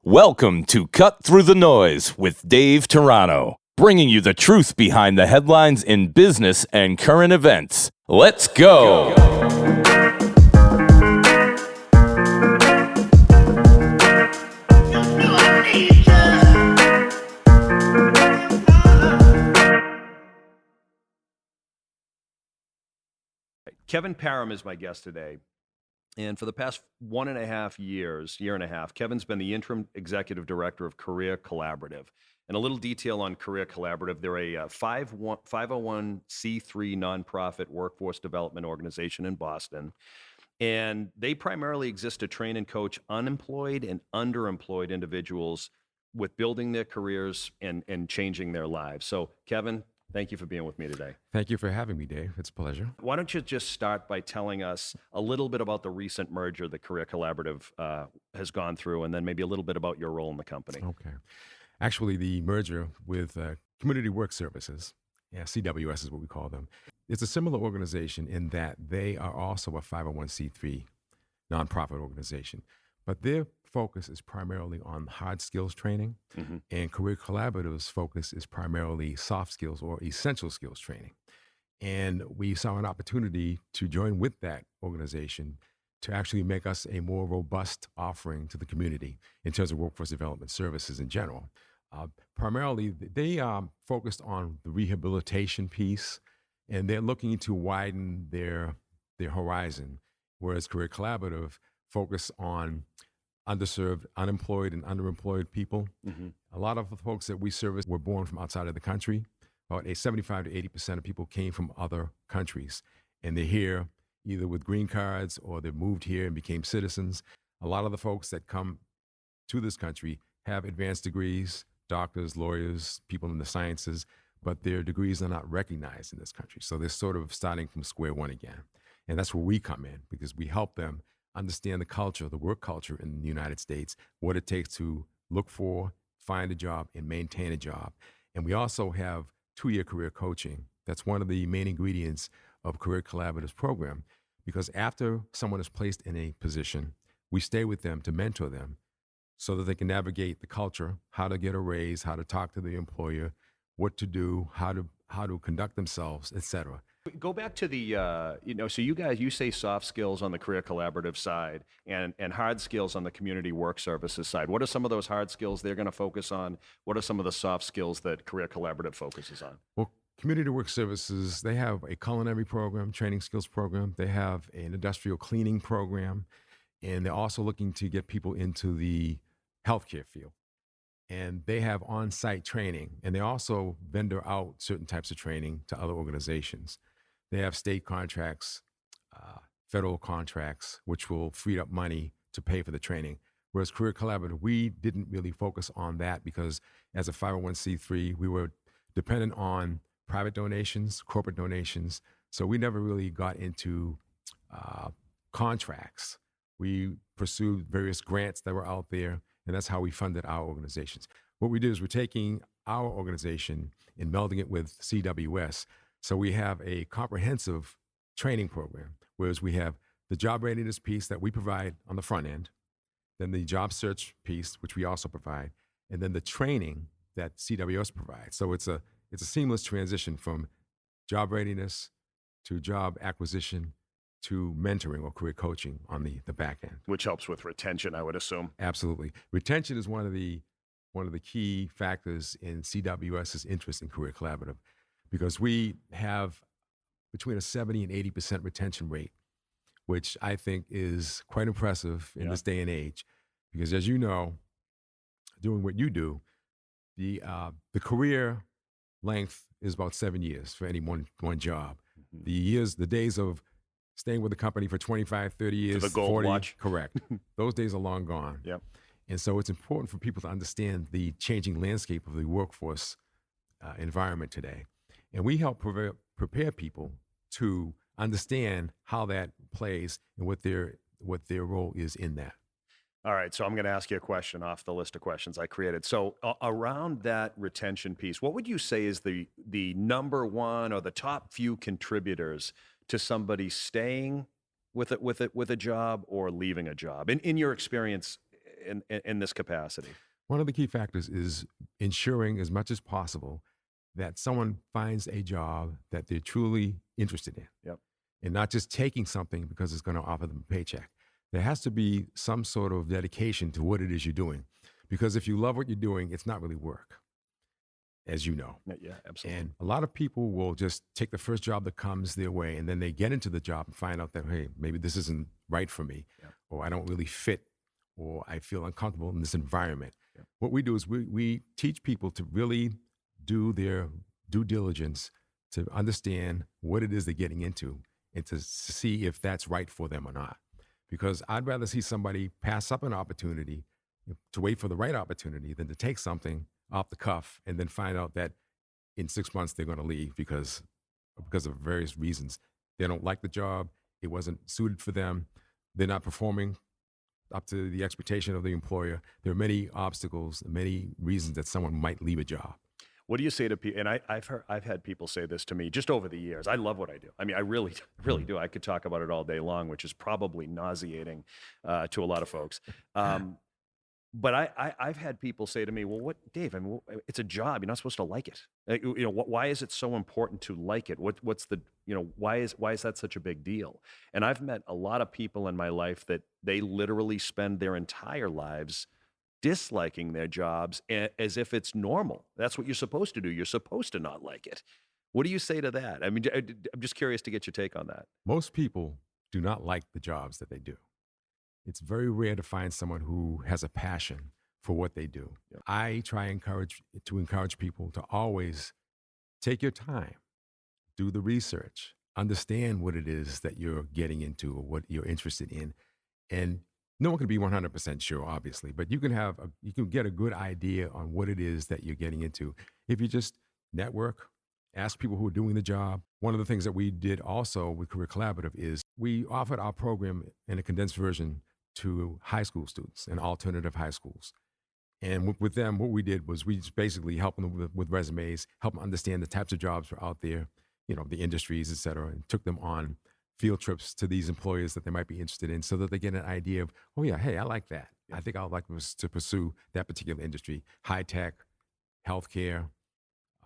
Welcome to Cut Through the Noise with Dave Toronto, bringing you the truth behind the headlines in business and current events. Let's go. Kevin Parham is my guest today. And for the past year and a half, Kevin's been the interim executive director of Career Collaborative. And a little detail on Career Collaborative, they're a 501c3 nonprofit workforce development organization in Boston. And they primarily exist to train and coach unemployed and underemployed individuals with building their careers and changing their lives. So, Kevin, thank you for being with me today. Thank you for having me, Dave. It's a pleasure. Why don't you just start by telling us a little bit about the recent merger that Career Collaborative has gone through, and then maybe a little bit about your role in the company. Okay. Actually, the merger with Community Work Services, CWS is what we call them, it's a similar organization in that they are also a 501c3 nonprofit organization, but their focus is primarily on hard skills training, and Career Collaborative's focus is primarily soft skills or essential skills training. And we saw an opportunity to join with that organization to actually make us a more robust offering to the community in terms of workforce development services in general. Primarily, they focused on the rehabilitation piece, and they're looking to widen their horizon, whereas Career Collaborative focused on underserved, unemployed, and underemployed people. A lot of the folks that we service were born from outside of the country. About 75 to 80% of people came from other countries, and they're here either with green cards or they moved here and became citizens. A lot of the folks that come to this country have advanced degrees, doctors, lawyers, people in the sciences, but their degrees are not recognized in this country. So they're sort of starting from square one again. And that's where we come in, because we help them understand the culture, the work culture in the United States, what it takes to look for, find a job, and maintain a job. And we also have 2-year career coaching. That's one of the main ingredients of Career Collaborative's program, because after someone is placed in a position, we stay with them to mentor them so that they can navigate the culture, how to get a raise, how to talk to the employer, what to do, how to conduct themselves, etc. Go back to the, so you say soft skills on the Career Collaborative side and hard skills on the Community Work Services side. What are some of those hard skills they're going to focus on? What are some of the soft skills that Career Collaborative focuses on? Well, Community Work Services, they have a culinary program, training skills program. They have an industrial cleaning program, and they're also looking to get people into the healthcare field. And they have on-site training, and they also vendor out certain types of training to other organizations. They have state contracts, federal contracts, which will free up money to pay for the training. Whereas Career Collaborative, we didn't really focus on that because as a 501c3, we were dependent on private donations, corporate donations. So we never really got into contracts. We pursued various grants that were out there, and that's how we funded our organizations. What we did is we're taking our organization and melding it with CWS. So we have a comprehensive training program, whereas we have the job readiness piece that we provide on the front end, then the job search piece, which we also provide, and then the training that CWS provides. So it's a seamless transition from job readiness to job acquisition to mentoring or career coaching on the back end. Which helps with retention, I would assume. Absolutely. Retention is one of the key factors in CWS's interest in Career Collaborative, because we have between a 70 and 80% retention rate, which I think is quite impressive in this day and age. Because as you know, doing what you do, the career length is about 7 years for any one job. The days of staying with the company for 25, 30 years, to the gold 40, watch. Correct. Those days are long gone. Yep. And so it's important for people to understand the changing landscape of the workforce environment today. And we help prepare people to understand how that plays and what their role is in that. All right, so I'm going to ask you a question off the list of questions I created. So around that retention piece, what would you say is the number one or the top few contributors to somebody staying with a job or leaving a job in your experience in this capacity? One of the key factors is ensuring as much as possible that someone finds a job that they're truly interested in. Yep. And not just taking something because it's going to offer them a paycheck. There has to be some sort of dedication to what it is you're doing. Because if you love what you're doing, it's not really work, as you know. Yeah, absolutely. And a lot of people will just take the first job that comes their way, and then they get into the job and find out that, hey, maybe this isn't right for me, or I don't really fit, or I feel uncomfortable in this environment. What we do is we teach people to really do their due diligence to understand what it is they're getting into and to see if that's right for them or not. Because I'd rather see somebody pass up an opportunity to wait for the right opportunity than to take something off the cuff and then find out that in 6 months they're going to leave because of various reasons. They don't like the job. It wasn't suited for them. They're not performing up to the expectation of the employer. There are many obstacles, many reasons that someone might leave a job. What do you say to people? And I've had people say this to me just over the years. I love what I do. I mean, I really do. I could talk about it all day long, which is probably nauseating to a lot of folks. But I've had people say to me, "Well, what, Dave? I mean, it's a job. You're not supposed to like it. Why is it so important to like it? What's the, why is that such a big deal?" And I've met a lot of people in my life that they literally spend their entire lives disliking their jobs as if it's normal. That's what you're supposed to do. You're supposed to not like it. What do you say to that? I mean, I'm just curious to get your take on that. Most people do not like the jobs that they do. It's very rare to find someone who has a passion for what they do. Yep. I try to encourage people to always take your time, do the research, understand what it is that you're getting into or what you're interested in. And no one can be 100% sure, obviously, but you can get a good idea on what it is that you're getting into. If you just network, ask people who are doing the job. One of the things that we did also with Career Collaborative is we offered our program in a condensed version to high school students and alternative high schools. And with them, what we did was we just basically helped them with resumes, help them understand the types of jobs that are out there, the industries, et cetera, and took them on field trips to these employers that they might be interested in so that they get an idea of, oh yeah, hey, I like that. I think I would like to pursue that particular industry, high tech, healthcare,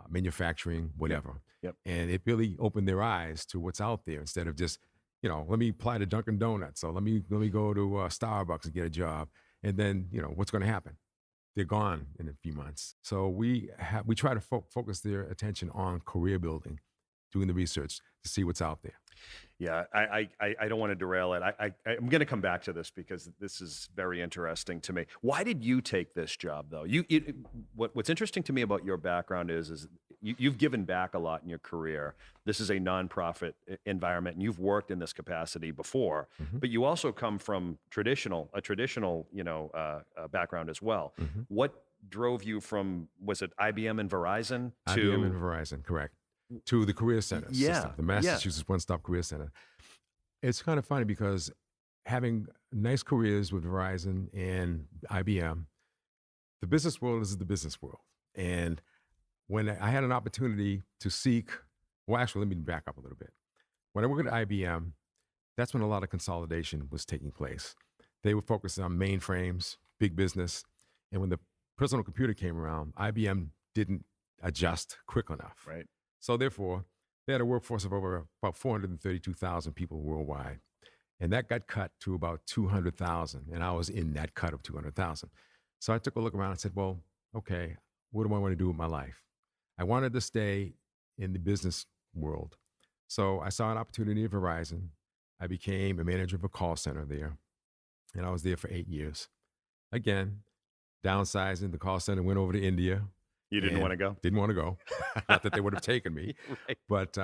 manufacturing, whatever. Yep. And it really opened their eyes to what's out there instead of just, let me apply to Dunkin' Donuts or let me go to Starbucks and get a job. And then, what's going to happen? They're gone in a few months. So we try to focus their attention on career building, doing the research to see what's out there. Yeah, I don't want to derail it. I'm going to come back to this because this is very interesting to me. Why did you take this job, though? What's interesting to me about your background is you've given back a lot in your career. This is a nonprofit environment, and you've worked in this capacity before. Mm-hmm. But you also come from a traditional background as well. Mm-hmm. What drove you from, was it IBM and Verizon to IBM and Verizon, correct? To the Career Center system, the Massachusetts One-Stop Career Center. It's kind of funny because having nice careers with Verizon and IBM, the business world is the business world. And when I had an opportunity to let me back up a little bit. When I worked at IBM, that's when a lot of consolidation was taking place. They were focused on mainframes, big business. And when the personal computer came around, IBM didn't adjust quick enough. Right. So therefore, they had a workforce of about 432,000 people worldwide. And that got cut to about 200,000. And I was in that cut of 200,000. So I took a look around and said, well, okay, what do I want to do with my life? I wanted to stay in the business world. So I saw an opportunity at Verizon. I became a manager of a call center there. And I was there for 8 years. Again, downsizing, the call center went over to India. You didn't want to go? Didn't want to go. Not that they would have taken me. Right. But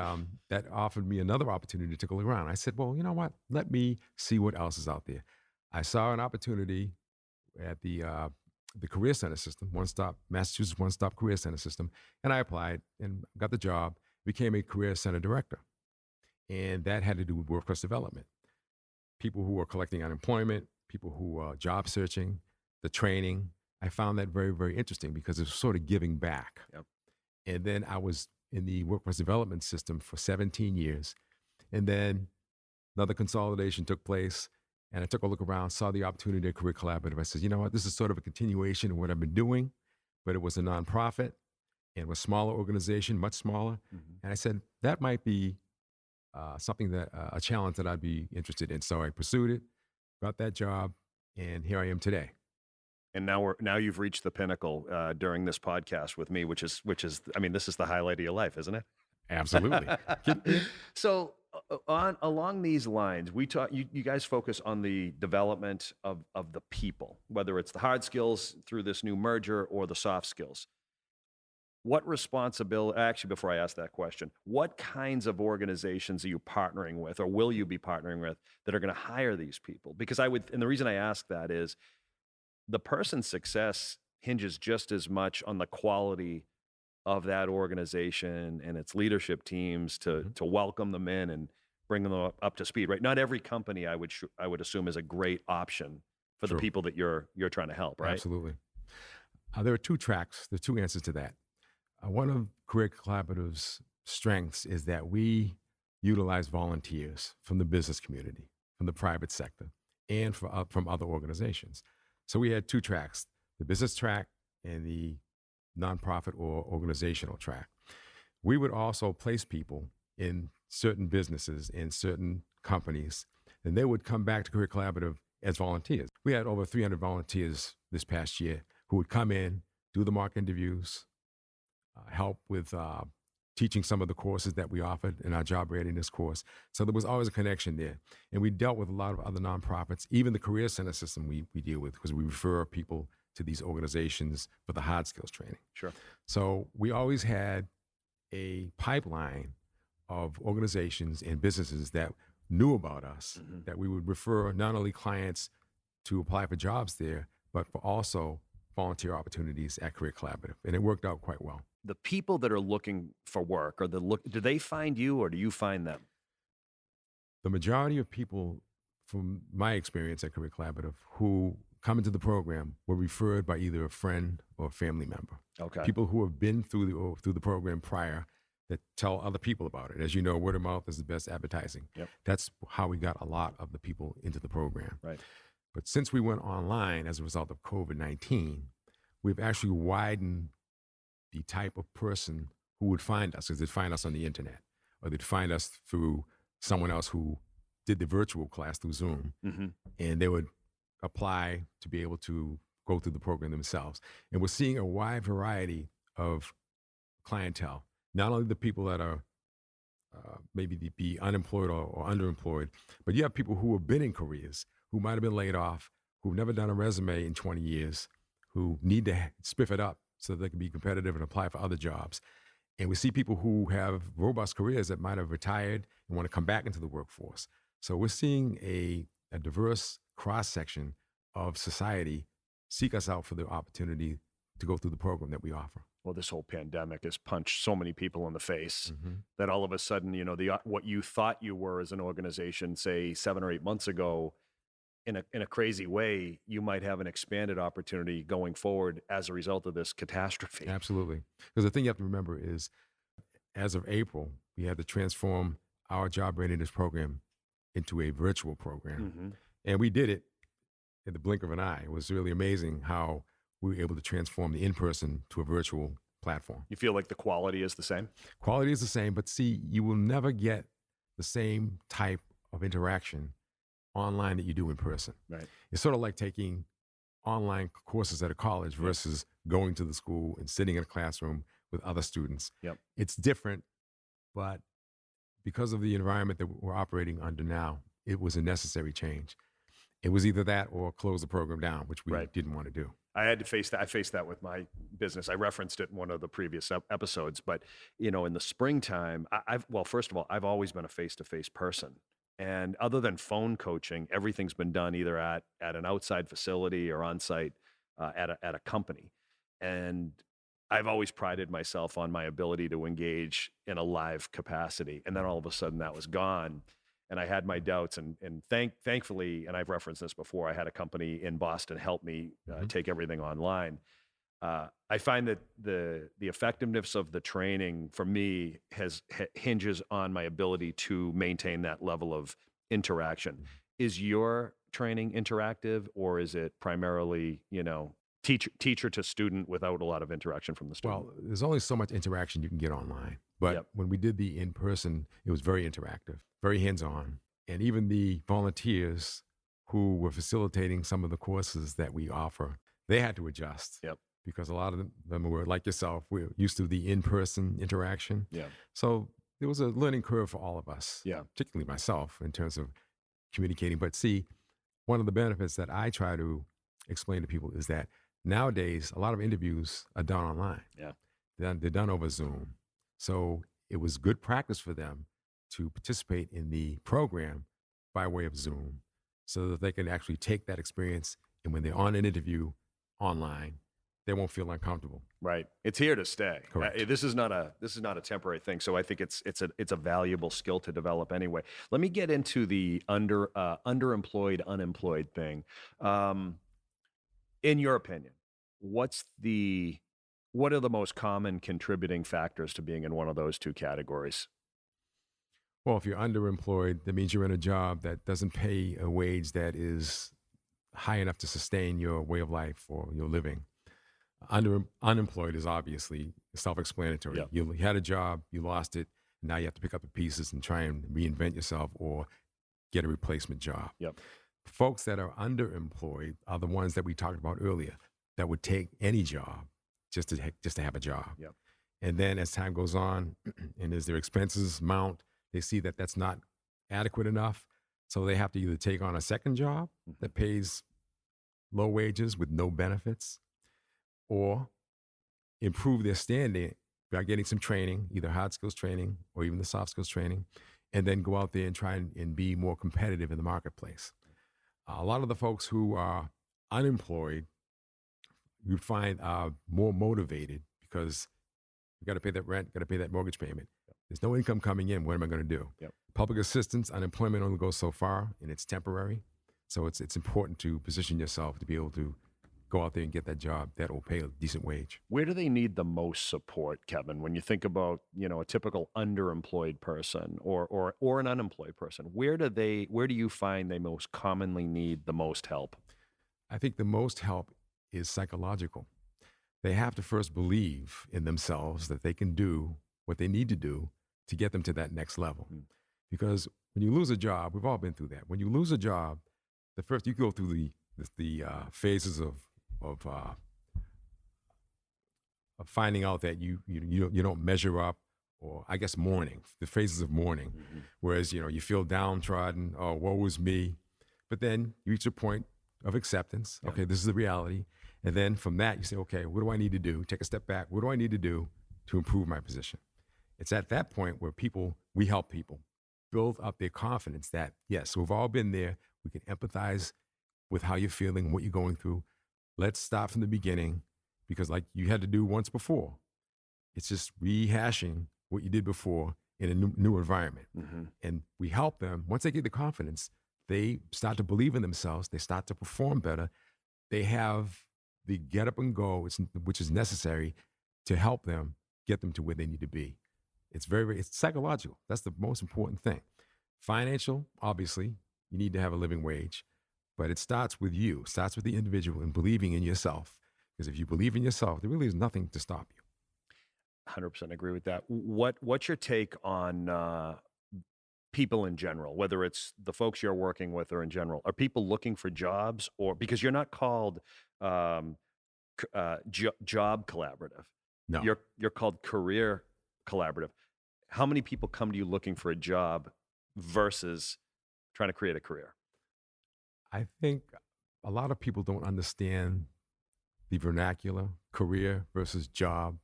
that offered me another opportunity to go around. I said, well, you know what? Let me see what else is out there. I saw an opportunity at the Career Center system, Massachusetts One-Stop Career Center system. And I applied and got the job, became a Career Center director. And that had to do with workforce development. People who were collecting unemployment, people who were job searching, the training. I found that very, very interesting because it was sort of giving back. Yep. And then I was in the workforce development system for 17 years. And then another consolidation took place, and I took a look around, saw the opportunity at Career Collaborative. I said, you know what, this is sort of a continuation of what I've been doing, but it was a nonprofit and was a smaller organization, much smaller. And I said, that might be something that, a challenge that I'd be interested in. So I pursued it, got that job, and here I am today. And now you've reached the pinnacle during this podcast with me, which is I mean, this is the highlight of your life, isn't it? Absolutely. So along these lines, you guys focus on the development of the people, whether it's the hard skills through this new merger or the soft skills. What responsibility, actually, before I ask that question, what kinds of organizations are you partnering with, or will you be partnering with, that are going to hire these people? Because and the reason I ask that is the person's success hinges just as much on the quality of that organization and its leadership teams to welcome them in and bring them up to speed, right? Not every company, I would assume, is a great option for the people that you're trying to help, right? Absolutely. There are two tracks. There are two answers to that. One of Career Collaborative's strengths is that we utilize volunteers from the business community, from the private sector, and from other organizations. So we had two tracks, the business track and the nonprofit or organizational track. We would also place people in certain businesses, in certain companies, and they would come back to Career Collaborative as volunteers. We had over 300 volunteers this past year who would come in, do the mock interviews, help with teaching some of the courses that we offered in our job readiness course. So there was always a connection there. And we dealt with a lot of other nonprofits, even the Career Center system we deal with, because we refer people to these organizations for the hard skills training. Sure. So we always had a pipeline of organizations and businesses that knew about us, that we would refer not only clients to apply for jobs there, but for also volunteer opportunities at Career Collaborative. And it worked out quite well. The people that are looking for work, do they find you, or do you find them? The majority of people, from my experience at Career Collaborative, who come into the program were referred by either a friend or a family member. Okay. People who have been through the program prior that tell other people about it. As you know, word of mouth is the best advertising. Yep. That's how we got a lot of the people into the program. Right. But since we went online as a result of COVID-19, we've actually widened the type of person who would find us, because they'd find us on the internet, or they'd find us through someone else who did the virtual class through Zoom, and they would apply to be able to go through the program themselves. And we're seeing a wide variety of clientele, not only the people that are maybe be unemployed or underemployed, but you have people who have been in careers, who might have been laid off, who've never done a resume in 20 years, who need to spiff it up so that they can be competitive and apply for other jobs. And we see people who have robust careers that might have retired and want to come back into the workforce. So we're seeing a diverse cross-section of society seek us out for the opportunity to go through the program that we offer. Well, this whole pandemic has punched so many people in the face that all of a sudden, what you thought you were as an organization, say 7 or 8 months ago, in a crazy way, you might have an expanded opportunity going forward as a result of this catastrophe. Absolutely. Because the thing you have to remember is, as of April, we had to transform our job readiness program into a virtual program. And we did it in the blink of an eye. It was really amazing how we were able to transform the in-person to a virtual platform. You feel like the quality is the same? Quality is the same, but see, you will never get the same type of interaction online that you do in person. Right. It's sort of like taking online courses at a college versus going to the school and sitting in a classroom with other students. Yep. It's different, but because of the environment that we're operating under now, it was a necessary change. It was either that or close the program down, which we didn't want to do. I had to face that. I faced that with my business. I referenced it in one of the previous episodes, but in the springtime, first of all, I've always been a face-to-face person. And other than phone coaching, everything's been done either at an outside facility or on site at a company. And I've always prided myself on my ability to engage in a live capacity. And then all of a sudden that was gone. And I had my doubts, and thankfully, and I've referenced this before, I had a company in Boston help me take everything online. I find that the effectiveness of the training for me hinges on my ability to maintain that level of interaction. Is your training interactive, or is it primarily, teacher to student without a lot of interaction from the student? Well, there's only so much interaction you can get online. But Yep. when we did the in-person, it was very interactive, very hands-on. And even the volunteers who were facilitating some of the courses that we offer, they had to adjust. Yep. Because a lot of them were like yourself, we're used to the in-person interaction. Yeah. So there was a learning curve for all of us, Yeah. particularly myself, in terms of communicating. But see, one of the benefits that I try to explain to people is that nowadays, a lot of interviews are done online. Yeah. They're done over Zoom. So it was good practice for them to participate in the program by way of Zoom so that they can actually take that experience. And when they're on an interview online, they won't feel uncomfortable. Right. It's here to stay. Correct. This is not a temporary thing. So I think it's a valuable skill to develop anyway. Let me get into the underemployed, unemployed thing. In your opinion, what are the most common contributing factors to being in one of those two categories? Well, if you're underemployed, that means you're in a job that doesn't pay a wage that is high enough to sustain your way of life or your living. Unemployed is obviously self-explanatory. Yep. You had a job, you lost it, now you have to pick up the pieces and try and reinvent yourself or get a replacement job. Yep. Folks that are underemployed are the ones that we talked about earlier that would take any job just to have a job. Yep. And then as time goes on and as their expenses mount, they see that that's not adequate enough. So they have to either take on a second job that pays low wages with no benefits, or improve their standing by getting some training, either hard skills training or even the soft skills training, and then go out there and try and be more competitive in the marketplace. A lot of the folks who are unemployed, you find are more motivated because we got to pay that rent, got to pay that mortgage payment. There's no income coming in. What am I going to do? Yep. Public assistance, unemployment only goes so far, and it's temporary. So it's important to position yourself to be able to go out there and get that job that will pay a decent wage. Where do they need the most support, Kevin? When you think about, a typical underemployed person or an unemployed person, where do you find they most commonly need the most help? I think the most help is psychological. They have to first believe in themselves that they can do what they need to do to get them to that next level. Because when you lose a job, we've all been through that. When you lose a job, the first you go through the phases of finding out that you don't measure up, or I guess mourning, the phases of mourning, whereas you feel downtrodden, oh, woe is me, but then you reach a point of acceptance. Okay, this is the reality, and then from that you say, okay, what do I need to do? Take a step back. What do I need to do to improve my position? It's at that point where we help people build up their confidence that yes, we've all been there. We can empathize with how you're feeling, what you're going through. Let's start from the beginning, because like you had to do once before, it's just rehashing what you did before in a new environment. And we help them. Once they get the confidence, they start to believe in themselves. They start to perform better. They have the get up and go, which is necessary to help them get them to where they need to be. It's it's psychological. That's the most important thing. Financial, obviously, you need to have a living wage. But it starts with you, starts with the individual and believing in yourself. Because if you believe in yourself, there really is nothing to stop you. 100% agree with that. What's your take on people in general, whether it's the folks you're working with or in general? Are people looking for jobs, or because you're not called job collaborative? No. You're called career collaborative. How many people come to you looking for a job versus trying to create a career? I think a lot of people don't understand the vernacular, career versus job.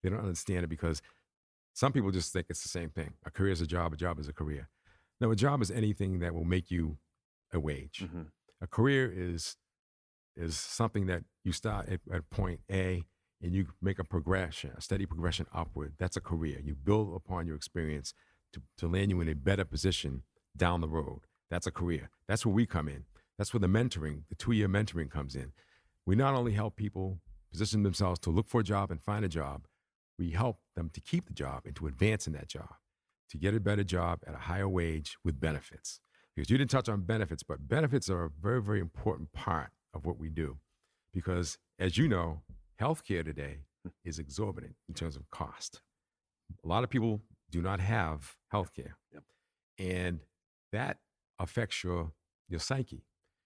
They don't understand it because some people just think it's the same thing. A career is a job is a career. No, a job is anything that will make you a wage. A career is something that you start at point A and you make a progression, a steady progression upward. That's a career. You build upon your experience to land you in a better position down the road. That's a career. That's where we come in. That's where the 2-year mentoring comes in. We not only help people position themselves to look for a job and find a job. We help them to keep the job and to advance in that job, to get a better job at a higher wage with benefits. Because you didn't touch on benefits, but benefits are a very, very important part of what we do. Because as you know, healthcare today is exorbitant in terms of cost. A lot of people do not have healthcare. Yep. And that affects your psyche.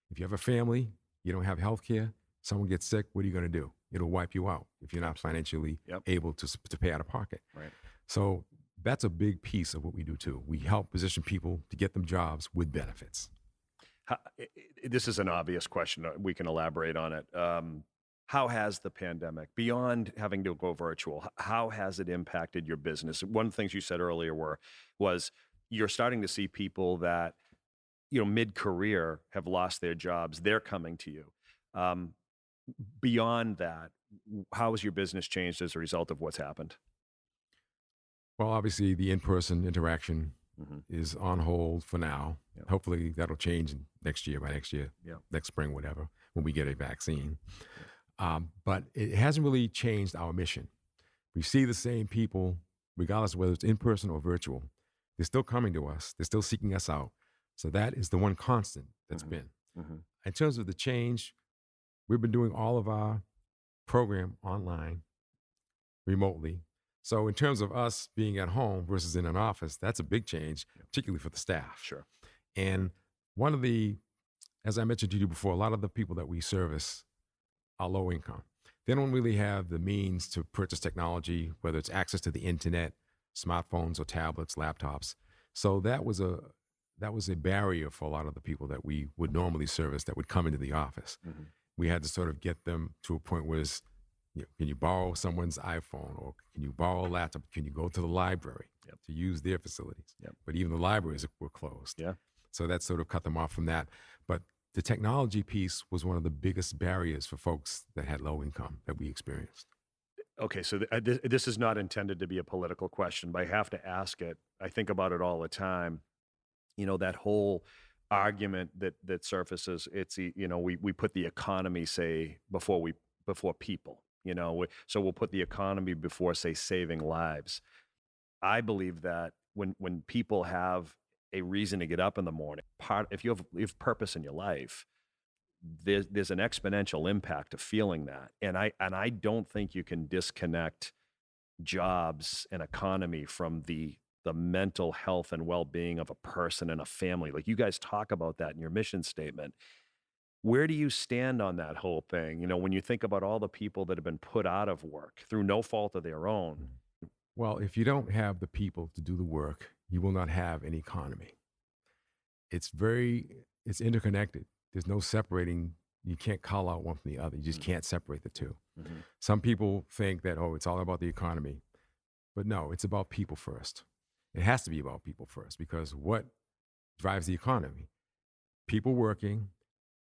If you have a family, you don't have healthcare, someone gets sick, what are you going to do? It'll wipe you out if you're not financially able to pay out of pocket. Right. So that's a big piece of what we do too. We help position people to get them jobs with benefits. This is an obvious question. We can elaborate on it. How has the pandemic, beyond having to go virtual, how has it impacted your business? One of the things you said earlier was you're starting to see people that, mid-career have lost their jobs. They're coming to you. Beyond that, how has your business changed as a result of what's happened? Well, obviously, the in-person interaction is on hold for now. Yep. Hopefully, that'll change next year, Yep. next spring, whatever, when we get a vaccine. But it hasn't really changed our mission. We see the same people, regardless of whether it's in-person or virtual. They're still coming to us. They're still seeking us out. So that is the one constant that's been. In terms of the change, we've been doing all of our program online, remotely. So in terms of us being at home versus in an office, that's a big change, particularly for the staff. Sure. And one of the, as I mentioned to you before, a lot of the people that we service are low income. They don't really have the means to purchase technology, whether it's access to the internet, smartphones or tablets, laptops. So that was a barrier for a lot of the people that we would normally service that would come into the office. We had to sort of get them to a point where it's, can you borrow someone's iPhone, or can you borrow a laptop? Can you go to the library to use their facilities? But even the libraries were closed. So that sort of cut them off from that. But the technology piece was one of the biggest barriers for folks that had low income that we experienced. Okay, so this is not intended to be a political question, but I have to ask it. I think about it all the time. That whole argument that surfaces, it's, we put the economy, say, before people, so we'll put the economy before, say, saving lives. I believe that when people have a reason to get up in the morning, if you have purpose in your life, there's an exponential impact of feeling that. And I don't think you can disconnect jobs and economy from the mental health and well-being of a person and a family. Like you guys talk about that in your mission statement. Where do you stand on that whole thing? When you think about all the people that have been put out of work through no fault of their own. Well, if you don't have the people to do the work, you will not have an economy. It's interconnected. There's no separating. You can't call out one from the other. You just can't separate the two. Some people think that, it's all about the economy. But no, it's about people first. It has to be about people first, because what drives the economy? People working,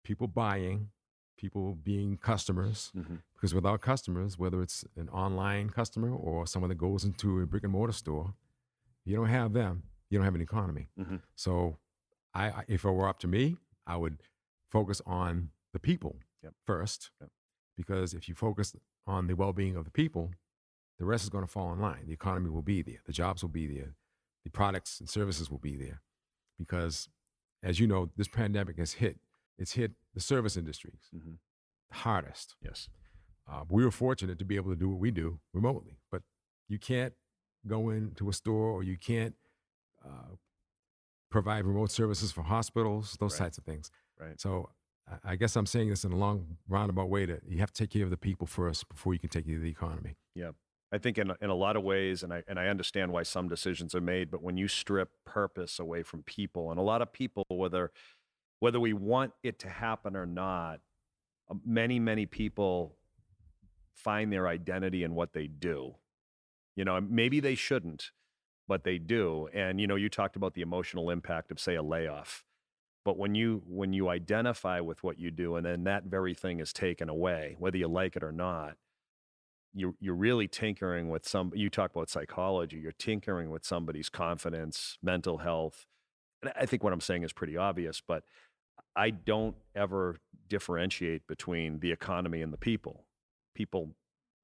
people buying, people being customers. Because without customers, whether it's an online customer or someone that goes into a brick and mortar store, you don't have them, you don't have an economy. So if it were up to me, I would focus on the people first, because if you focus on the well-being of the people, the rest is going to fall in line. The economy will be there. The jobs will be there. The products and services will be there. Because, as you know, this pandemic has hit the service industries hardest. Yes. We were fortunate to be able to do what we do remotely, but you can't go into a store, or you can't provide remote services for hospitals, those types of things. Right. So I guess I'm saying this in a long roundabout way, that you have to take care of the people first before you can take care of the economy. Yeah. I think in a lot of ways, and I understand why some decisions are made, but when you strip purpose away from people, and a lot of people, whether we want it to happen or not, many people find their identity in what they do. Maybe they shouldn't, but they do. And, you talked about the emotional impact of, say, a layoff. But when you identify with what you do, and then that very thing is taken away, whether you like it or not, you're really tinkering with you talk about psychology, you're tinkering with somebody's confidence, mental health. And I think what I'm saying is pretty obvious, but I don't ever differentiate between the economy and the people. people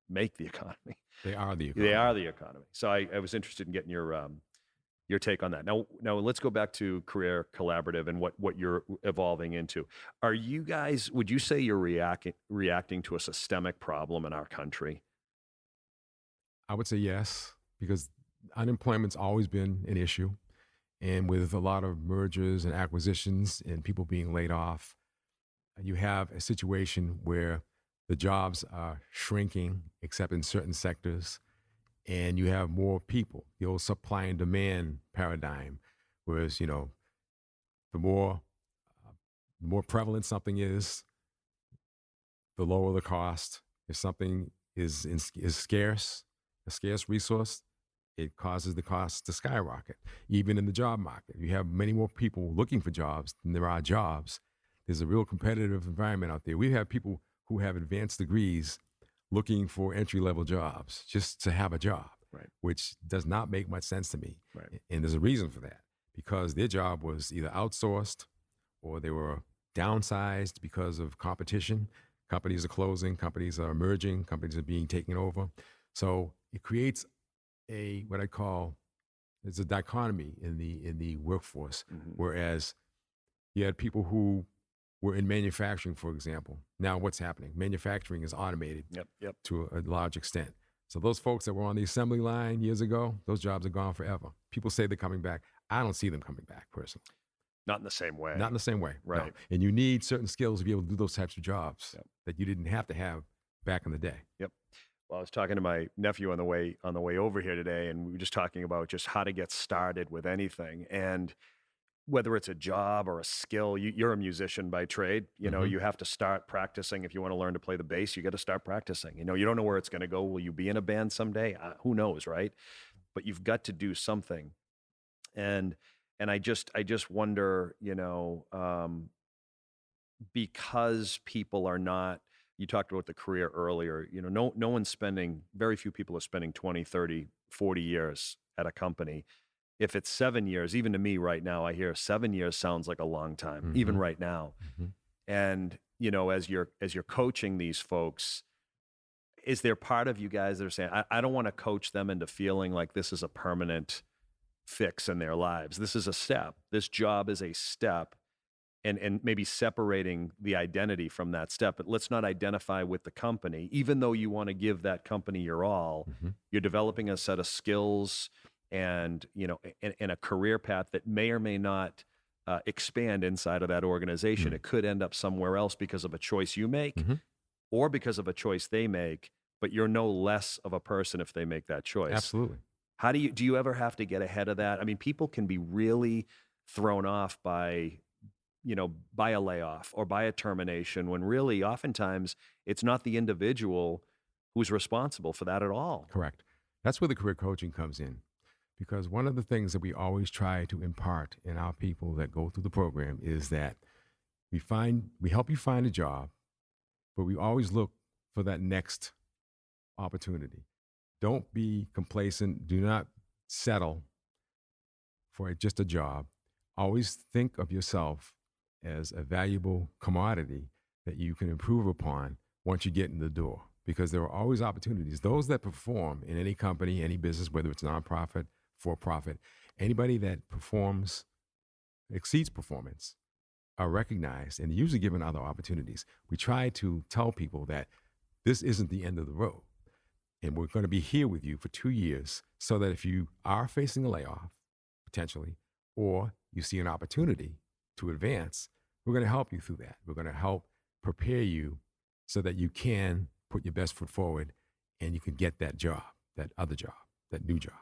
make the economy. They are the economy. They are the economy. So I was interested in getting your take on that. Now let's go back to Career Collaborative and what you're evolving into. Are you guys, would you say you're reacting to a systemic problem in our country? I would say yes, because unemployment's always been an issue. And with a lot of mergers and acquisitions and people being laid off, you have a situation where the jobs are shrinking, except in certain sectors, and you have more people, the old supply and demand paradigm, whereas, the more prevalent something is, the lower the cost. If something is scarce, a scarce resource, it causes the cost to skyrocket. Even in the job market, you have many more people looking for jobs than there are jobs. There's a real competitive environment out there. We have people who have advanced degrees looking for entry-level jobs just to have a job, right, which does not make much sense to me. Right. And there's a reason for that, because their job was either outsourced or they were downsized because of competition. Companies are closing, companies are merging, companies are being taken over. So it creates what I call, it's a dichotomy in the workforce, whereas you had people who were in manufacturing, for example. Now what's happening? Manufacturing is automated to a large extent. So those folks that were on the assembly line years ago, those jobs are gone forever. People say they're coming back. I don't see them coming back personally. Not in the same way. Not in the same way, right? No. And you need certain skills to be able to do those types of jobs that you didn't have to have back in the day. Yep. Well, I was talking to my nephew on the way over here today, and we were just talking about just how to get started with anything, and whether it's a job or a skill. You're a musician by trade. You have to start practicing. If you want to learn to play the bass, you got to start practicing. You don't know where it's going to go. Will you be in a band someday? Who knows, right? But you've got to do something. And I just wonder, because people are not. You talked about the career earlier. No one's spending. Very few people are spending 20, 30, 40 years at a company. If it's 7 years, even to me right now, I hear 7 years sounds like a long time, even right now. And, as you're coaching these folks, is there part of you guys that are saying, I don't want to coach them into feeling like this is a permanent fix in their lives. This is a step. This job is a step, and maybe separating the identity from that step. But let's not identify with the company. Even though you want to give that company your all, you're developing a set of skills and a career path that may or may not expand inside of that organization. It could end up somewhere else because of a choice you make or because of a choice they make, but you're no less of a person if they make that choice. Absolutely. How do you ever have to get ahead of that? I mean, people can be really thrown off by a layoff or by a termination, when really oftentimes it's not the individual who's responsible for that at all. Correct. That's where the career coaching comes in. Because one of the things that we always try to impart in our people that go through the program is that we help you find a job, but we always look for that next opportunity. Don't be complacent. Do not settle for just a job. Always think of yourself as a valuable commodity that you can improve upon once you get in the door, because there are always opportunities. Those that perform in any company, any business, whether it's nonprofit, for-profit, anybody that exceeds performance are recognized and usually given other opportunities. We try to tell people that this isn't the end of the road, and we're going to be here with you for 2 years, so that if you are facing a layoff, potentially, or you see an opportunity to advance, we're going to help you through that. We're going to help prepare you so that you can put your best foot forward and you can get that job, that other job, that new job.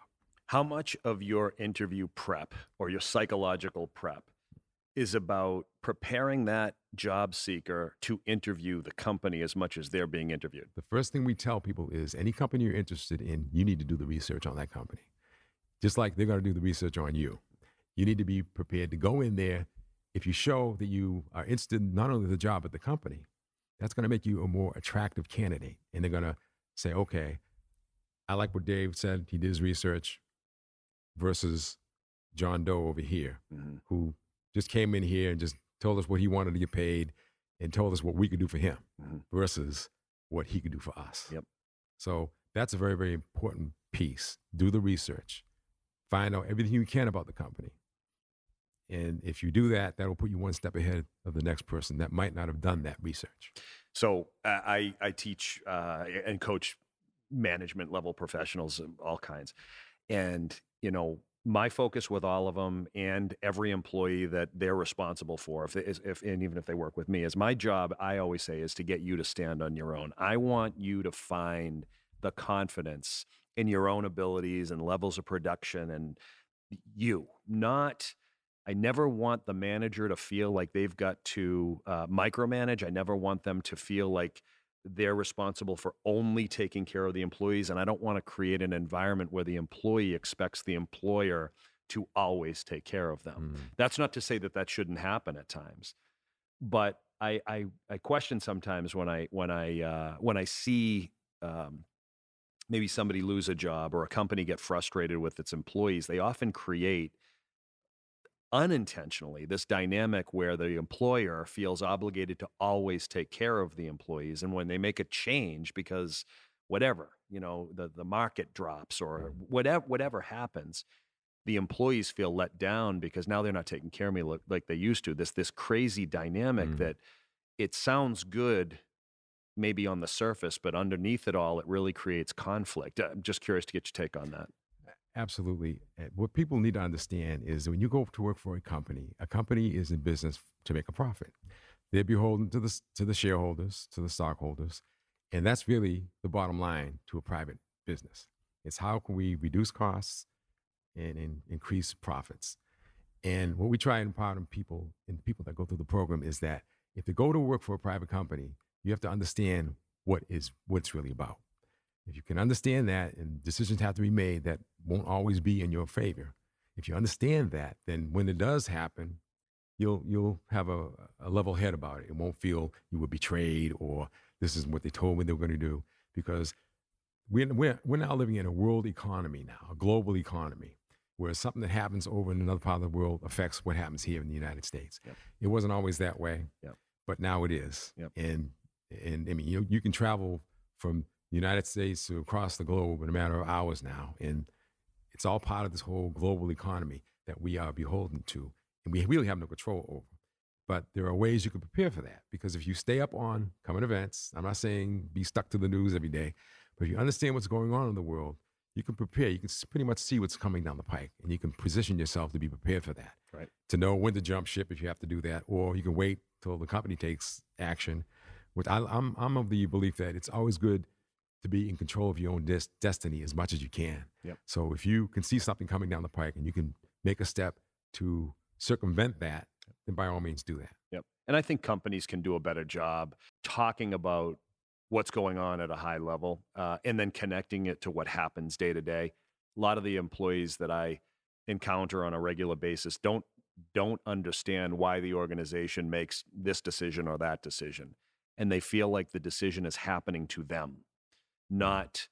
How much of your interview prep or your psychological prep is about preparing that job seeker to interview the company as much as they're being interviewed? The first thing we tell people is any company you're interested in, you need to do the research on that company. Just like they're going to do the research on you. You need to be prepared to go in there. If you show that you are interested in not only the job, but the company, that's going to make you a more attractive candidate. And they're going to say, okay, I like what Dave said. He did his research versus John Doe over here, who just came in here and just told us what he wanted to get paid and told us what we could do for him versus what he could do for us. Yep. So that's a very, very important piece. Do the research. Find out everything you can about the company. And if you do that, that'll put you one step ahead of the next person that might not have done that research. So I teach and coach management level professionals of all kinds. And, my focus with all of them and every employee that they're responsible for, and even if they work with me, is my job, I always say, is to get you to stand on your own. I want you to find the confidence in your own abilities and levels of production and I never want the manager to feel like they've got to micromanage. I never want them to feel like they're responsible for only taking care of the employees. And I don't want to create an environment where the employee expects the employer to always take care of them. That's not to say that shouldn't happen at times, but I question sometimes when I see maybe somebody lose a job or a company get frustrated with its employees. They often create unintentionally this dynamic where the employer feels obligated to always take care of the employees, and when they make a change because whatever, the market drops or whatever happens, the employees feel let down because now they're not taking care of me like they used to. This crazy dynamic that it sounds good maybe on the surface, but underneath it all, it really creates conflict. I'm just curious to get your take on that. Absolutely. What people need to understand is that when you go to work for a company is in business to make a profit. They're beholden to the shareholders, to the stockholders, and that's really the bottom line to a private business. It's how can we reduce costs and increase profits. And what we try and impart on people that go through the program is that if they go to work for a private company, you have to understand what it's really about. If you can understand that, and decisions have to be made that won't always be in your favor. If you understand that, then when it does happen, you'll have a level head about it. It won't feel you were betrayed or this is what they told me they were going to do, because we're now living in a world economy now, a global economy, where something that happens over in another part of the world affects what happens here in the United States. Yep. It wasn't always that way, but now it is. Yep. And I mean, you can travel from the United States to across the globe in a matter of hours now. And it's all part of this whole global economy that we are beholden to. And we really have no control over. But there are ways you can prepare for that. Because if you stay up on current events, I'm not saying be stuck to the news every day, but if you understand what's going on in the world, you can prepare. You can pretty much see what's coming down the pike. And you can position yourself to be prepared for that. Right. To know when to jump ship if you have to do that. Or you can wait till the company takes action. Which I'm of the belief that it's always good to be in control of your own destiny as much as you can. Yep. So if you can see something coming down the pike and you can make a step to circumvent that, then by all means do that. Yep. And I think companies can do a better job talking about what's going on at a high level and then connecting it to what happens day to day. A lot of the employees that I encounter on a regular basis don't understand why the organization makes this decision or that decision. And they feel like the decision is happening to them. Not,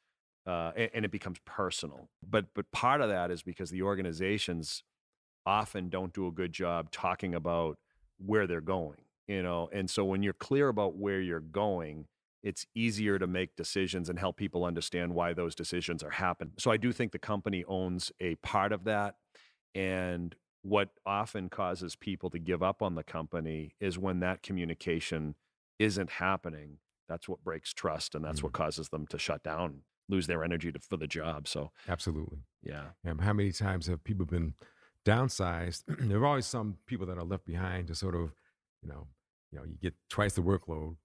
and it becomes personal. But part of that is because the organizations often don't do a good job talking about where they're going, And so when you're clear about where you're going, it's easier to make decisions and help people understand why those decisions are happening. So I do think the company owns a part of that. And what often causes people to give up on the company is when that communication isn't happening. That's what breaks trust, and that's what causes them to shut down, lose their energy for the job. So absolutely, yeah. How many times have people been downsized? There are always some people that are left behind to sort of, you get twice the workload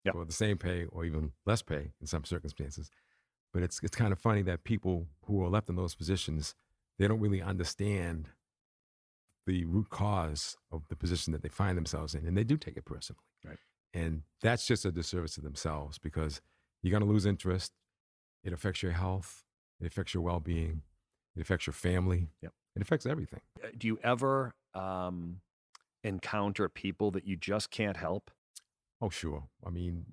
for the same pay or even less pay in some circumstances. But it's kind of funny that people who are left in those positions, they don't really understand the root cause of the position that they find themselves in, and they do take it personally. Right. And that's just a disservice to themselves, because you're going to lose interest. It affects your health. It affects your well-being. It affects your family. Yep. It affects everything. Do you ever encounter people that you just can't help? Oh, sure. I mean,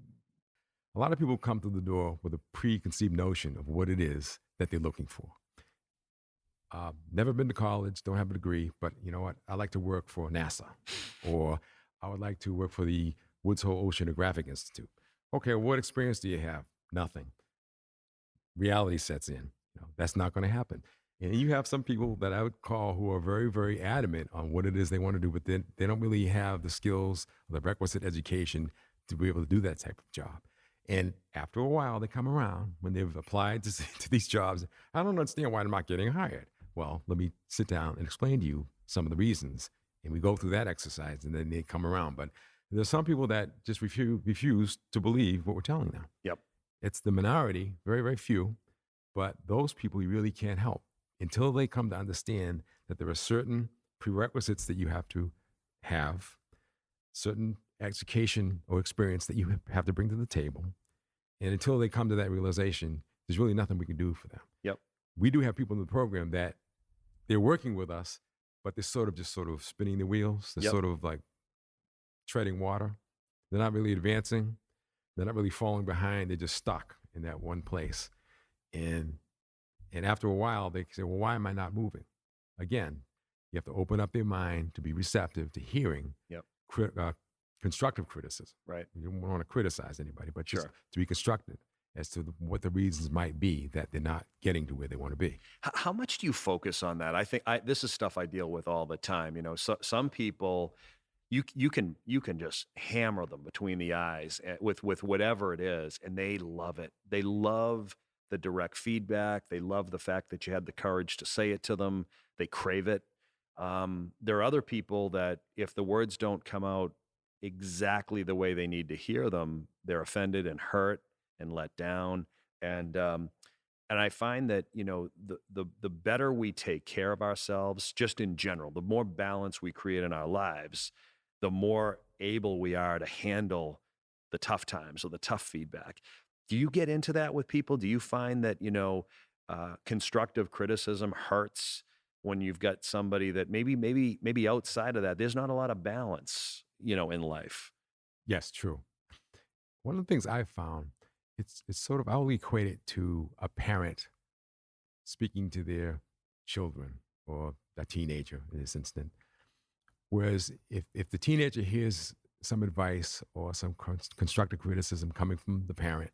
a lot of people come through the door with a preconceived notion of what it is that they're looking for. Never been to college, don't have a degree, but you know what? I like to work for NASA, or I would like to work for the Woods Hole Oceanographic Institute, Okay, what experience do you have? Nothing. Reality sets in. That's not going to happen. And you have some people that I would call who are very, very adamant on what it is they want to do, but then they don't really have the skills or the requisite education to be able to do that type of job. And after a while, they come around when they've applied to these jobs. I don't understand why I'm not getting hired. Well, let me sit down and explain to you some of the reasons. And we go through that exercise and then they come around. But there's some people that just refuse to believe what we're telling them. Yep. It's the minority, very, very few, but those people you really can't help until they come to understand that there are certain prerequisites that you have to have, certain education or experience that you have to bring to the table. And until they come to that realization, there's really nothing we can do for them. Yep. We do have people in the program that they're working with us, but they're sort of spinning the wheels. They're sort of like treading water. They're not really advancing. They're not really falling behind. They're just stuck in that one place. And after a while, they say, well, why am I not moving? Again, you have to open up their mind to be receptive to hearing constructive criticism. Right. You don't want to criticize anybody, but just Sure. to be constructive as to what the reasons might be that they're not getting to where they want to be. How much do you focus on that? I think this is stuff I deal with all the time. So, some people, you can just hammer them between the eyes with whatever it is, and they love it. They love the direct feedback. They love the fact that you had the courage to say it to them. They crave it. There are other people that if the words don't come out exactly the way they need to hear them, they're offended and hurt and let down. And I find that, the better we take care of ourselves, just in general, the more balance we create in our lives, the more able we are to handle the tough times or the tough feedback. Do you get into that with people? Do you find that, constructive criticism hurts when you've got somebody that maybe outside of that, there's not a lot of balance, in life? Yes, true. One of the things I've found, it's sort of, I'll equate it to a parent speaking to their children or a teenager in this instant. Whereas if the teenager hears some advice or some constructive criticism coming from the parent,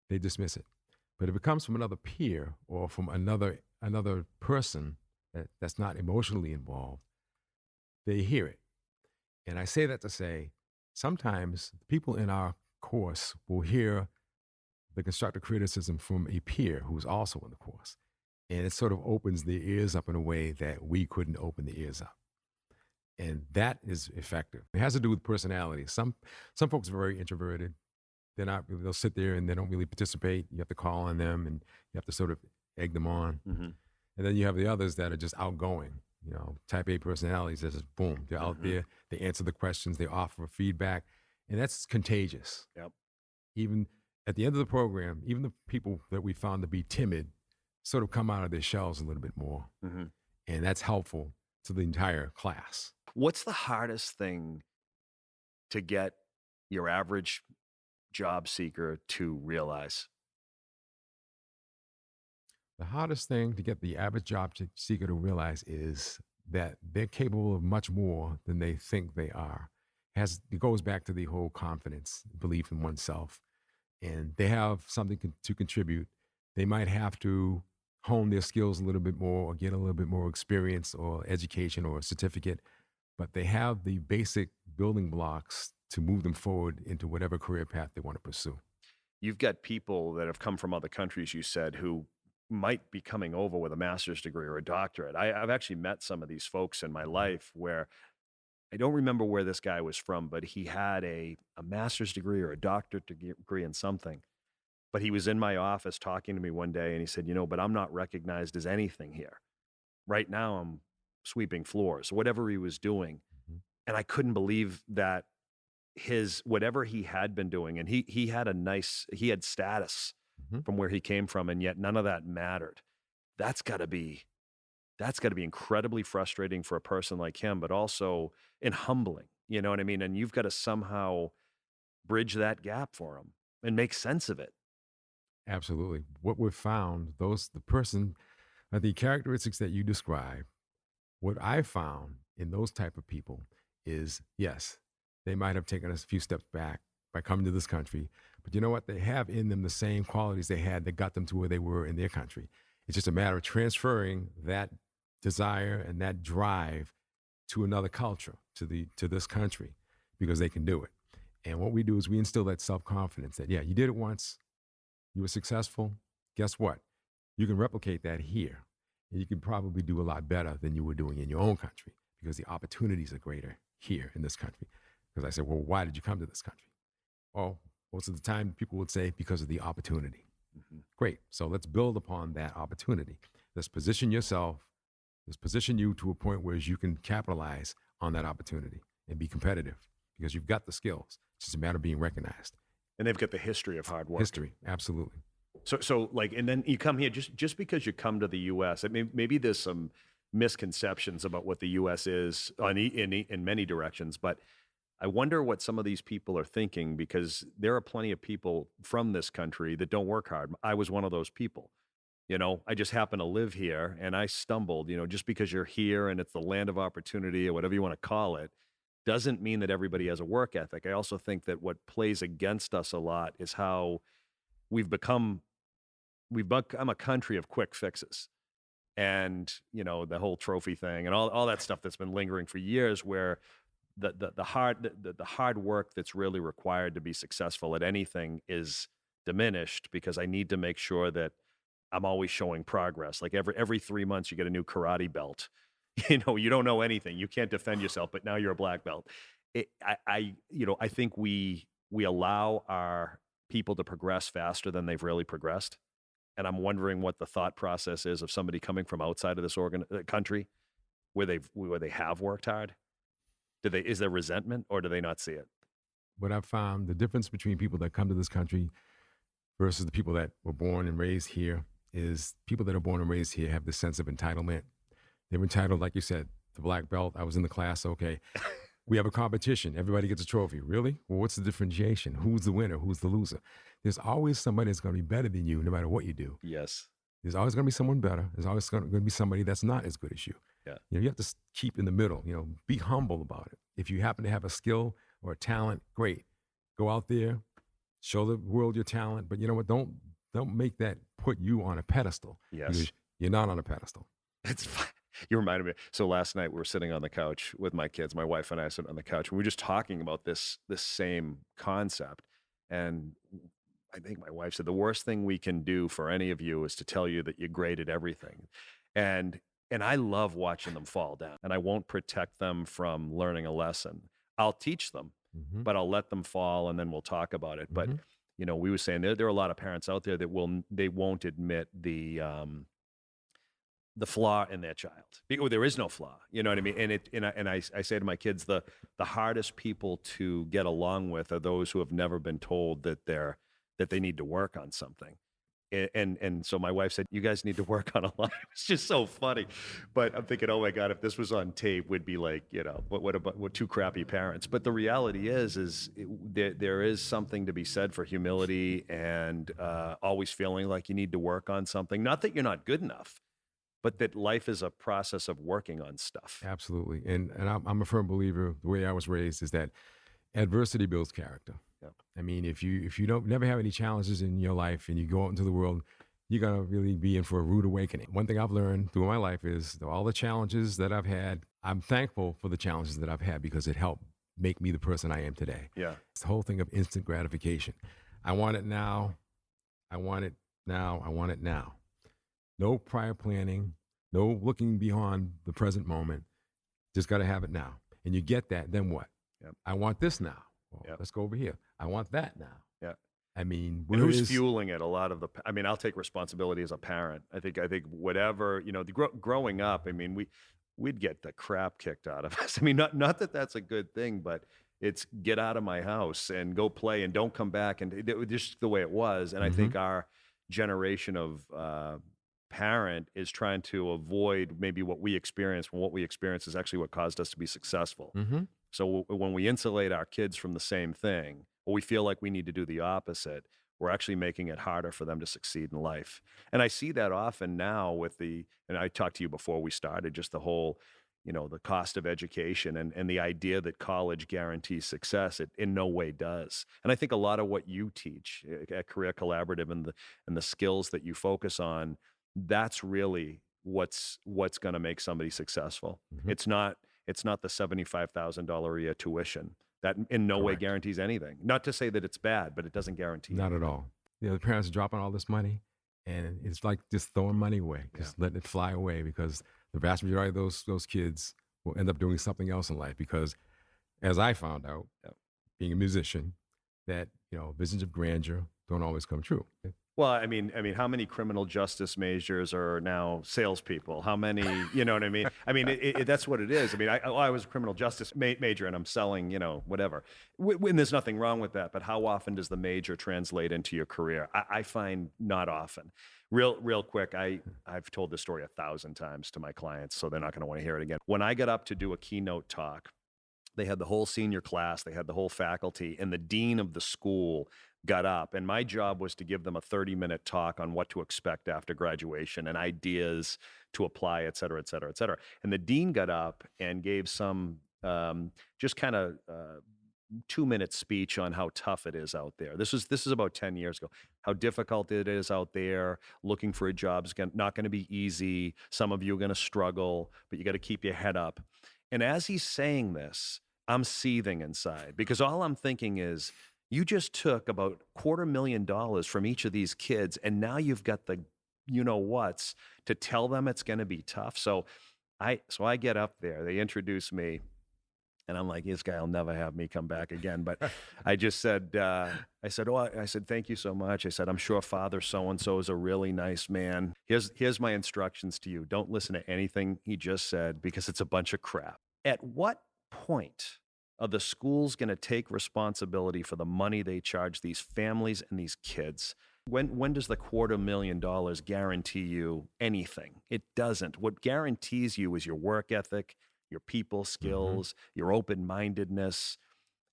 they dismiss it. But if it comes from another peer or from another person that's not emotionally involved, they hear it. And I say that to say, sometimes people in our course will hear the constructive criticism from a peer who's also in the course. And it sort of opens their ears up in a way that we couldn't open the ears up. And that is effective. It has to do with personality. Some folks are very introverted. They'll sit there and they don't really participate. You have to call on them and you have to sort of egg them on. Mm-hmm. And then you have the others that are just outgoing, type A personalities that just boom, they're out there, they answer the questions, they offer feedback, and that's contagious. Yep. Even at the end of the program, even the people that we found to be timid sort of come out of their shells a little bit more. Mm-hmm. And that's helpful to the entire class. What's the hardest thing to get your average job seeker to realize? The hardest thing to get the average job seeker to realize is that they're capable of much more than they think they are. It goes back to the whole confidence, belief in oneself. And they have something to contribute. They might have to hone their skills a little bit more or get a little bit more experience or education or a certificate, but they have the basic building blocks to move them forward into whatever career path they want to pursue. You've got people that have come from other countries, you said, who might be coming over with a master's degree or a doctorate. I've actually met some of these folks in my life where I don't remember where this guy was from, but he had a master's degree or a doctorate degree in something. But he was in my office talking to me one day and he said, but I'm not recognized as anything here. Right now I'm sweeping floors, whatever he was doing. Mhm. And I couldn't believe that whatever he had been doing, and he had status from where he came from, and yet none of that mattered. That's got to be incredibly frustrating for a person like him, but also humbling. You know what I mean? And you've got to somehow bridge that gap for him and make sense of it. Absolutely. What we've found, the characteristics that you describe, what I found in those type of people is, yes, they might have taken us a few steps back by coming to this country, But you know what? They have in them the same qualities they had that got them to where they were in their country. It's just a matter of transferring that desire and that drive to another culture, to this country, because they can do it. And what we do is we instill that self-confidence that, yeah, you did it once, you were successful. Guess what? You can replicate that here. And you can probably do a lot better than you were doing in your own country because the opportunities are greater here in this country. Because I said, well, why did you come to this country? Well, most of the time people would say because of the opportunity. Mm-hmm. Great. So let's build upon that opportunity. Let's position yourself. Let's position you to a point where you can capitalize on that opportunity and be competitive because you've got the skills. It's just a matter of being recognized. And they've got the history of hard work. History, absolutely. So like, and then you come here just because you come to the U.S. Maybe there's some misconceptions about what the U.S. is in many directions, but I wonder what some of these people are thinking because there are plenty of people from this country that don't work hard. I was one of those people. I just happen to live here and I stumbled. Just because you're here and it's the land of opportunity or whatever you want to call it, doesn't mean that everybody has a work ethic. I also think that what plays against us a lot is how we've become a country of quick fixes. And, the whole trophy thing and all that stuff that's been lingering for years where the hard work that's really required to be successful at anything is diminished because I need to make sure that I'm always showing progress. Like every 3 months you get a new karate belt. You don't know anything. You can't defend yourself, but now you're a black belt. I think we allow our people to progress faster than they've really progressed. And I'm wondering what the thought process is of somebody coming from outside of this country where they have worked hard. Is there resentment or do they not see it? What I've found, the difference between people that come to this country versus the people that were born and raised here is people that are born and raised here have this sense of entitlement. They're entitled, like you said, the black belt. I was in the class, okay. We have a competition. Everybody gets a trophy. Really? Well, what's the differentiation? Who's the winner? Who's the loser? There's always somebody that's going to be better than you no matter what you do. Yes. There's always going to be someone better. There's always going to be somebody that's not as good as you. Yeah. You have to keep in the middle, be humble about it. If you happen to have a skill or a talent, great. Go out there, show the world your talent. But you know what? Don't make that put you on a pedestal. Yes. Because you're not on a pedestal. It's fine. You reminded me. So last night we were sitting on the couch with my kids. My wife and I sat on the couch, and we were just talking about this same concept. And I think my wife said the worst thing we can do for any of you is to tell you that you're great at everything. And I love watching them fall down. And I won't protect them from learning a lesson. I'll teach them, but I'll let them fall, and then we'll talk about it. But we were saying there are a lot of parents out there that they won't admit the flaw in their child. There is no flaw, you know what I mean? And I say to my kids, the hardest people to get along with are those who have never been told that they need to work on something. And so my wife said, you guys need to work on a lot. It's just so funny. But I'm thinking, oh my God, if this was on tape, we'd be like, what two crappy parents. But the reality is there is something to be said for humility and always feeling like you need to work on something. Not that you're not good enough, but that life is a process of working on stuff. Absolutely. And I'm a firm believer, the way I was raised is that adversity builds character. Yep. I mean, if you don't never have any challenges in your life and you go out into the world, you're going to really be in for a rude awakening. One thing I've learned through my life is all the challenges that I've had, I'm thankful for the challenges that I've had because it helped make me the person I am today. Yeah. It's the whole thing of instant gratification. I want it now. I want it now. I want it now. No prior planning, no looking beyond the present moment. Just got to have it now. And you get that, then what? Yep. I want this now. Well, yep. Let's go over here. I want that now. Yeah. I mean, and who's fueling it? I'll take responsibility as a parent. I think whatever, growing up, I mean, we'd get the crap kicked out of us. I mean, not that that's a good thing, but it's get out of my house and go play and don't come back. And it was just the way it was. And I think our generation of parent is trying to avoid maybe what we experience, when what we experience is actually what caused us to be successful. So when we insulate our kids from the same thing, or we feel like we need to do the opposite, we're actually making it harder for them to succeed in life. And I see that often now and I talked to you before we started, just the whole, the cost of education and the idea that college guarantees success. It in no way does. And I think a lot of what you teach at Career Collaborative and the skills that you focus on, that's really what's going to make somebody successful. Mm-hmm. It's not the $75,000 a year tuition. That in no way Correct. guarantees anything. Not to say that it's bad, but it doesn't guarantee Not anything. at all. The parents are dropping all this money, and it's like just throwing money away, just letting it fly away, because the vast majority of those kids will end up doing something else in life. Because, as I found out, being a musician, that visions of grandeur don't always come true. Well, I mean, how many criminal justice majors are now salespeople? How many, you know what I mean? I mean, that's what it is. I mean, I was a criminal justice major and I'm selling, whatever. And there's nothing wrong with that. But how often does the major translate into your career? I find not often. Real quick, I've told this story 1,000 times to my clients, so they're not going to want to hear it again. When I got up to do a keynote talk, they had the whole senior class, they had the whole faculty, and the dean of the school got up, and my job was to give them a 30-minute talk on what to expect after graduation and ideas to apply, et cetera, et cetera, et cetera. And the dean got up and gave some just kind of 2-minute speech on how tough it is out there. This is about 10 years ago. How difficult it is out there. Looking for a job is not going to be easy. Some of you are going to struggle, but you got to keep your head up. And as he's saying this, I'm seething inside, because all I'm thinking is, you just took about $250,000 from each of these kids, and now you've got the you-know-whats to tell them it's going to be tough. So I get up there, they introduce me, and I'm like, this guy will never have me come back again. But I just said, I said, thank you so much. I said, I'm sure Father so-and-so is a really nice man. Here's my instructions to you. Don't listen to anything he just said, because it's a bunch of crap. At what point are the schools going to take responsibility for the money they charge these families and these kids? When does the $250,000 guarantee you anything? It doesn't. What guarantees you is your work ethic, your people skills, your open-mindedness,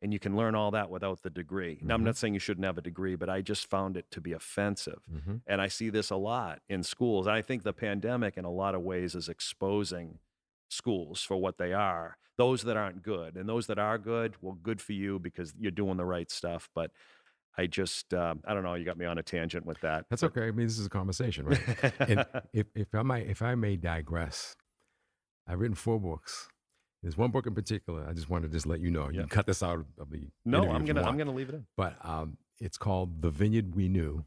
and you can learn all that without the degree. Now, I'm not saying you shouldn't have a degree, but I just found it to be offensive. And I see this a lot in schools. And I think the pandemic in a lot of ways is exposing schools for what they are, those that aren't good. And those that are good, well, good for you, because you're doing the right stuff. But I just, I don't know, you got me on a tangent with that. That's okay. I mean, this is a conversation, right? And if I may digress, I've written 4 books. There's one book in particular I just wanted to let you know. You can cut this out of the No, interview I'm gonna leave it in. But it's called The Vineyard We Knew.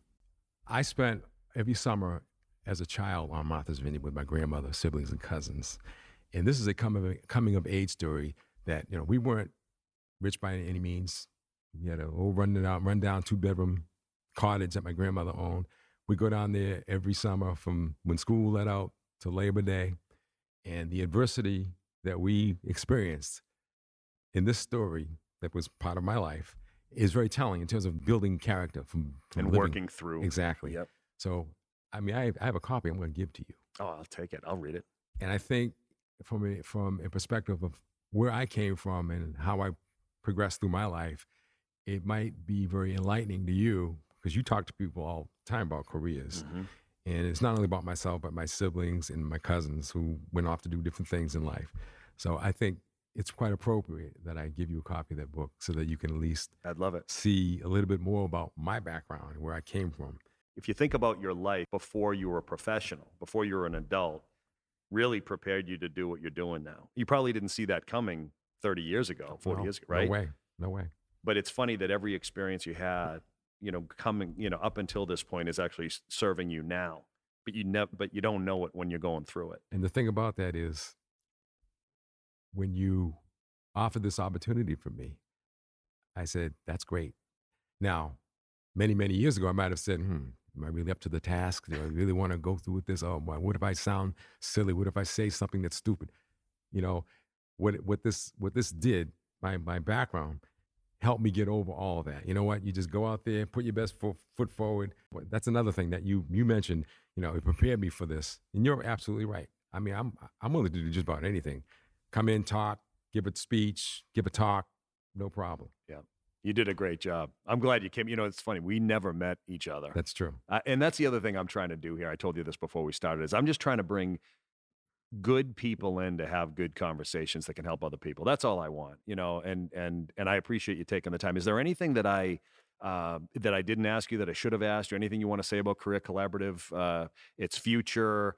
I spent every summer as a child on Martha's Vineyard with my grandmother, siblings, and cousins. And this is a coming of age story that, we weren't rich by any means. We had an old rundown 2-bedroom cottage that my grandmother owned. We go down there every summer from when school let out to Labor Day. And the adversity that we experienced in this story that was part of my life is very telling in terms of building character from and living. Working through. Exactly. Yep. So, I mean, I have a copy I'm going to give to you. Oh, I'll take it. I'll read it. And I think from a perspective of where I came from and how I progressed through my life, it might be very enlightening to you, because you talk to people all the time about careers. And it's not only about myself, but my siblings and my cousins who went off to do different things in life. So I think it's quite appropriate that I give you a copy of that book so that you can at least I'd love it. See a little bit more about my background and where I came from. If you think about your life before you were a professional, before you were an adult, really prepared you to do what you're doing now. You probably didn't see that coming 30 years ago, 40 years ago, right? No way. But it's funny that every experience you had, coming, up until this point is actually serving you now. But you don't know it when you're going through it. And the thing about that is, when you offered this opportunity for me, I said, that's great. Now, many, many years ago, I might have said, am I really up to the task? Do I really want to go through with this? Oh, what if I sound silly? What if I say something that's stupid? What this did, my background, helped me get over all of that. You know what? You just go out there, put your best foot forward. That's another thing that you mentioned. It prepared me for this, and you're absolutely right. I mean, I'm willing to do just about anything. Come in, talk, give a speech, give a talk, no problem. Yeah, you did a great job. I'm glad you came. It's funny. We never met each other. That's true. And that's the other thing I'm trying to do here. I told you this before we started. Is I'm just trying to bring good people in to have good conversations that can help other people. That's all I want, and I appreciate you taking the time. Is there anything that I didn't ask you that I should have asked, or anything you want to say about Career Collaborative, its future,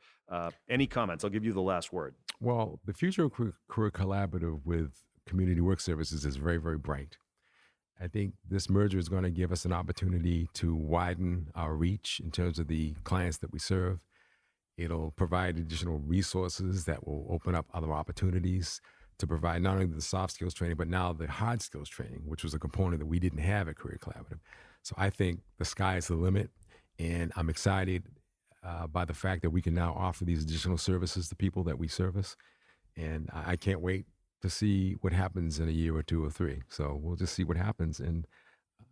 any comments? I'll give you the last word. Well, the future of Career Collaborative with Community Work Services is very, very bright. I think this merger is going to give us an opportunity to widen our reach in terms of the clients that we serve. It'll provide additional resources that will open up other opportunities to provide not only the soft skills training, but now the hard skills training, which was a component that we didn't have at Career Collaborative. So I think the sky is the limit, and I'm excited by the fact that we can now offer these additional services to people that we service. And I can't wait to see what happens in a year or two or three. So we'll just see what happens. And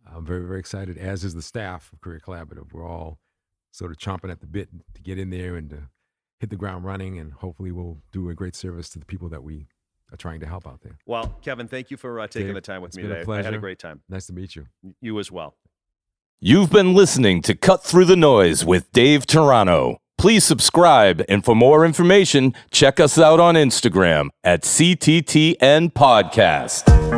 I'm very, very excited, as is the staff of Career Collaborative. We're all sort of chomping at the bit to get in there and to hit the ground running, and hopefully we'll do a great service to the people that we are trying to help out there. Well, Kevin, thank you for taking Dave, the time with me been a today. I pleasure. had a great time. Nice to meet you. You as well. You've been listening to Cut Through the Noise with Dave Toronto. Please subscribe, and for more information, check us out on Instagram at CTTN Podcast.